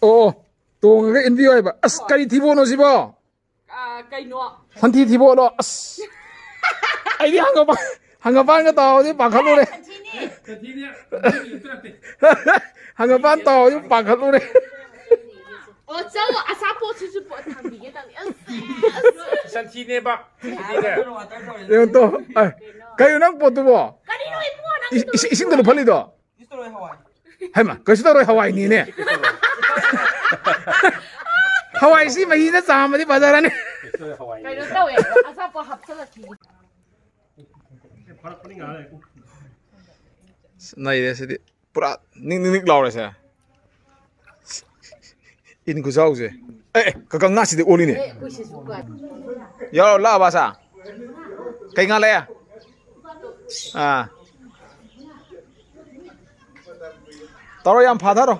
ꯑꯣ ꯇꯣꯡꯉꯒ ꯏꯟꯕꯤꯌꯣ ꯍꯥꯏꯕ ꯑꯁ ꯀꯔꯤ ꯊꯤꯕꯣꯡꯅꯣ ꯁꯤꯕꯣ ꯀꯩꯅꯣ ꯁꯟꯊꯤ ꯊꯤꯕꯣꯡꯂꯣ ꯑꯁ ꯑꯩꯗꯤ ꯍꯪꯒꯄꯥꯟꯒ ꯇꯥꯎꯔꯗꯤ ꯄꯥꯈꯠꯂꯨꯔꯦ ꯍꯪꯒꯄꯥꯟ ꯇꯥꯎꯔꯗꯤ ꯄꯥꯈꯠꯂꯨꯔꯦ ꯑꯣ ꯆꯠꯂꯣ ꯑꯆꯥꯄꯣꯠꯁꯤꯁꯨ ꯊꯝꯕꯤꯒꯦ ꯇꯧꯅꯤ ꯁꯟꯊꯤꯅꯦꯕ ꯌꯦꯡꯉꯣ ꯀꯩꯅꯣ ꯅꯪ ꯄꯣꯠꯇꯨꯕꯣ ꯀꯔꯤꯅꯣ ꯏꯕꯨꯡꯉꯣ ꯅꯪ ꯏꯁꯤꯡꯗ ꯂꯨꯞꯍꯜꯂꯤꯗꯣ ꯍꯩꯃꯥ ꯀꯩꯁꯨ ꯇꯧꯔꯣꯏ ꯍꯋꯥꯏꯅꯤꯅꯦ ꯍꯋꯥꯏꯁꯤ ꯃꯍꯤꯗ ꯆꯥꯝꯃꯗꯤ ꯐꯖꯔꯅꯤ ꯀꯩꯅꯣ ꯇꯧꯋꯦ ꯑꯆꯥꯄꯣꯠ ꯍꯥꯞꯆꯜꯂꯛꯈꯤꯒꯦ ꯅꯩꯔꯦ ꯁꯤꯗꯤ ꯄꯨꯔꯥ ꯅꯤꯛ ꯂꯥꯎꯔꯦꯁꯦ ꯏꯟ ꯈꯨꯆꯥꯎꯁꯦ ꯀꯀꯪ ꯉꯥꯁꯤꯗꯤ ꯑꯣꯜꯂꯤꯅꯦ ꯌꯥꯎꯔꯣ ꯂꯥꯛꯑꯕ ꯁꯥ ꯀꯩ ꯉꯥ ꯂꯩꯑꯦ ꯇꯧꯔꯣ ꯌꯥꯝ ꯐꯥꯊꯔꯣ